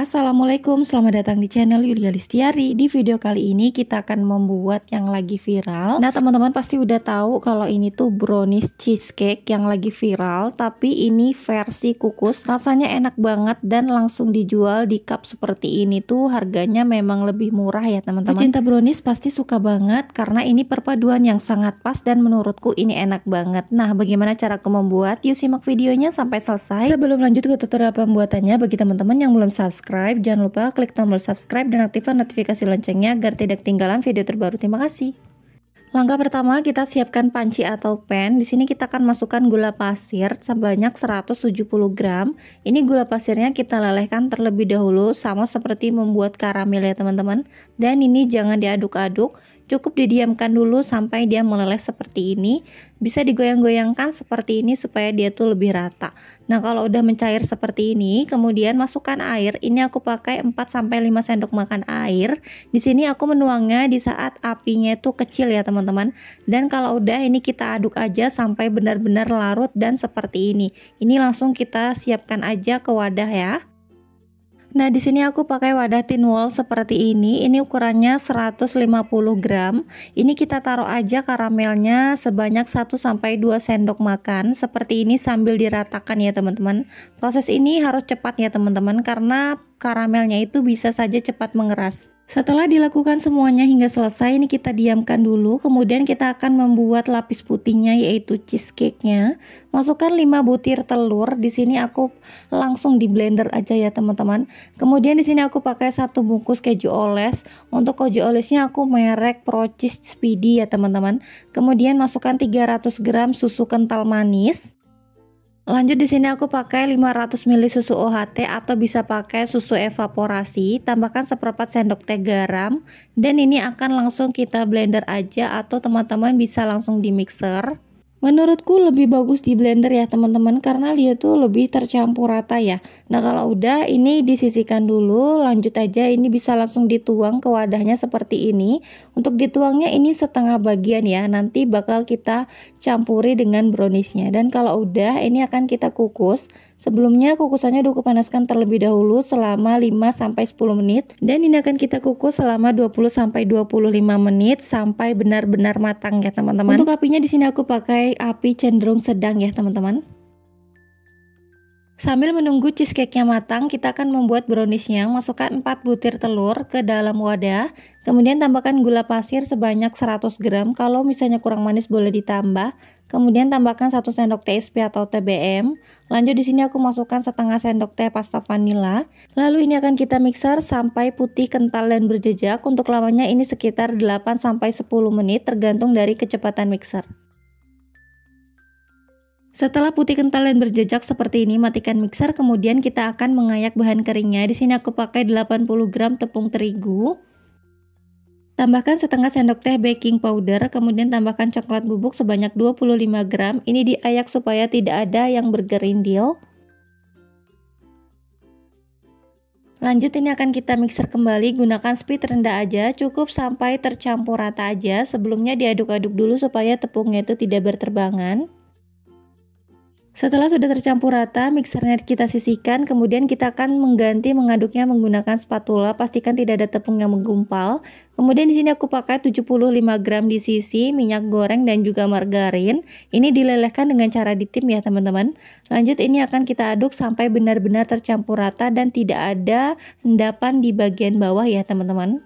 Assalamualaikum, selamat datang di channel Yulia Listiari. Di video kali ini kita akan membuat yang lagi viral. Nah teman-teman pasti udah tahu kalau ini tuh brownies cheesecake yang lagi viral, tapi ini versi kukus. Rasanya enak banget dan langsung dijual di cup seperti ini tuh. Harganya memang lebih murah ya teman-teman. Pecinta brownies pasti suka banget karena ini perpaduan yang sangat pas dan menurutku ini enak banget. Nah bagaimana cara aku membuat? Yuk simak videonya sampai selesai. Sebelum lanjut ke tutorial pembuatannya, bagi teman-teman yang belum subscribe, jangan lupa klik tombol subscribe dan aktifkan notifikasi loncengnya agar tidak ketinggalan video terbaru. Terima kasih. Langkah pertama, kita siapkan panci atau pan. Di sini kita akan masukkan gula pasir sebanyak 170 gram. Ini gula pasirnya kita lelehkan terlebih dahulu sama seperti membuat karamel ya teman-teman. Dan ini jangan diaduk-aduk, cukup didiamkan dulu sampai dia meleleh seperti ini. Bisa digoyang-goyangkan seperti ini supaya dia tuh lebih rata. Nah, kalau udah mencair seperti ini, kemudian masukkan air. Ini aku pakai 4-5 sendok makan air. Di sini aku menuangnya di saat apinya itu kecil ya teman-teman. Dan kalau udah ini kita aduk aja sampai benar-benar larut dan seperti ini. Ini langsung kita siapkan aja ke wadah ya. Nah, di sini aku pakai wadah tin wall seperti ini. Ini ukurannya 150 gram. Ini kita taruh aja karamelnya sebanyak 1-2 sendok makan seperti ini sambil diratakan ya teman-teman. Proses ini harus cepat ya teman-teman karena karamelnya itu bisa saja cepat mengeras. Setelah dilakukan semuanya hingga selesai, ini kita diamkan dulu. Kemudian kita akan membuat lapis putihnya yaitu cheesecake-nya. Masukkan 5 butir telur. Di sini aku langsung di blender aja ya teman-teman. Kemudian di sini aku pakai 1 bungkus keju oles. Untuk keju olesnya aku merek Procis Speedy ya teman-teman. Kemudian masukkan 300 gram susu kental manis. Lanjut di sini aku pakai 500 ml susu OHT atau bisa pakai susu evaporasi. Tambahkan seperempat sendok teh garam dan ini akan langsung kita blender aja atau teman-teman bisa langsung di mixer. Menurutku lebih bagus di blender ya teman-teman karena dia tuh lebih tercampur rata ya. Nah kalau udah ini disisihkan dulu, lanjut aja ini bisa langsung dituang ke wadahnya seperti ini. Untuk dituangnya ini setengah bagian ya, nanti bakal kita campuri dengan browniesnya. Dan kalau udah ini akan kita kukus. Sebelumnya kukusannya udah kupanaskan terlebih dahulu selama 5-10 menit. Dan ini akan kita kukus selama 20-25 menit sampai benar-benar matang ya teman-teman. Untuk apinya di sini aku pakai api cenderung sedang ya teman-teman. Sambil menunggu cheesecake-nya matang, kita akan membuat browniesnya. Masukkan 4 butir telur ke dalam wadah. Kemudian tambahkan gula pasir sebanyak 100 gram. Kalau misalnya kurang manis boleh ditambah. Kemudian tambahkan 1 sendok teh SP atau TBM. Lanjut di sini aku masukkan setengah sendok teh pasta vanila. Lalu ini akan kita mixer sampai putih, kental dan berjejak. Untuk lamanya ini sekitar 8-10 menit tergantung dari kecepatan mixer. Setelah putih, kental dan berjejak seperti ini, matikan mixer. Kemudian kita akan mengayak bahan keringnya. Di sini aku pakai 80 gram tepung terigu. Tambahkan setengah sendok teh baking powder, kemudian tambahkan coklat bubuk sebanyak 25 gram. Ini diayak supaya tidak ada yang bergerindil. Lanjut ini akan kita mixer kembali, gunakan speed rendah aja, cukup sampai tercampur rata aja. Sebelumnya diaduk-aduk dulu supaya tepungnya itu tidak berterbangan. Setelah sudah tercampur rata, mixernya kita sisihkan, kemudian kita akan mengganti mengaduknya menggunakan spatula, pastikan tidak ada tepung yang menggumpal. Kemudian di sini aku pakai 75 gram di sisi, minyak goreng dan juga margarin. Ini dilelehkan dengan cara ditim ya teman-teman. Lanjut ini akan kita aduk sampai benar-benar tercampur rata dan tidak ada endapan di bagian bawah ya teman-teman.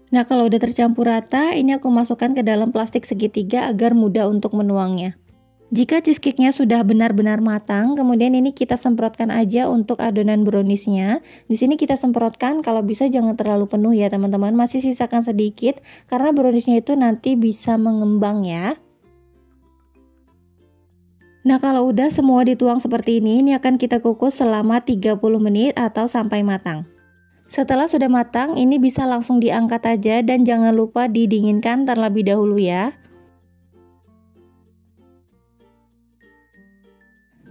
Nah kalau udah tercampur rata, ini aku masukkan ke dalam plastik segitiga agar mudah untuk menuangnya. Jika cheesecake-nya sudah benar-benar matang, kemudian ini kita semprotkan aja untuk adonan browniesnya. Di sini kita semprotkan, kalau bisa jangan terlalu penuh ya teman-teman, masih sisakan sedikit karena browniesnya itu nanti bisa mengembang ya. Nah kalau udah semua dituang seperti ini akan kita kukus selama 30 menit atau sampai matang. Setelah sudah matang, ini bisa langsung diangkat aja dan jangan lupa didinginkan terlebih dahulu ya.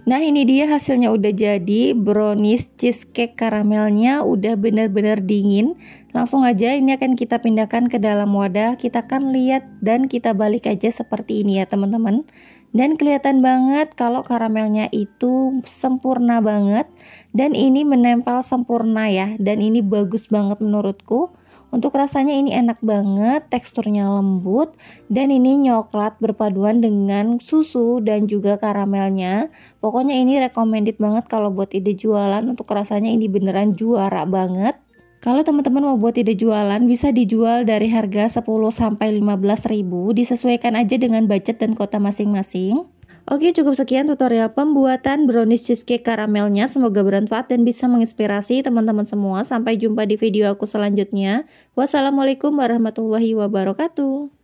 Nah ini dia hasilnya udah jadi, brownies cheesecake karamelnya udah benar-benar dingin. Langsung aja ini akan kita pindahkan ke dalam wadah, kita akan lihat dan kita balik aja seperti ini ya teman-teman. Dan kelihatan banget kalau karamelnya itu sempurna banget. Dan ini menempel sempurna ya. Dan ini bagus banget menurutku. Untuk rasanya ini enak banget, teksturnya lembut. Dan ini coklat berpaduan dengan susu dan juga karamelnya. Pokoknya ini recommended banget kalau buat ide jualan. Untuk rasanya ini beneran juara banget. Kalau teman-teman mau buat ide jualan, bisa dijual dari harga 10-15 ribu, disesuaikan aja dengan budget dan kota masing-masing. Oke, cukup sekian tutorial pembuatan brownies cheesecake karamelnya. Semoga bermanfaat dan bisa menginspirasi teman-teman semua. Sampai jumpa di video aku selanjutnya. Wassalamualaikum warahmatullahi wabarakatuh.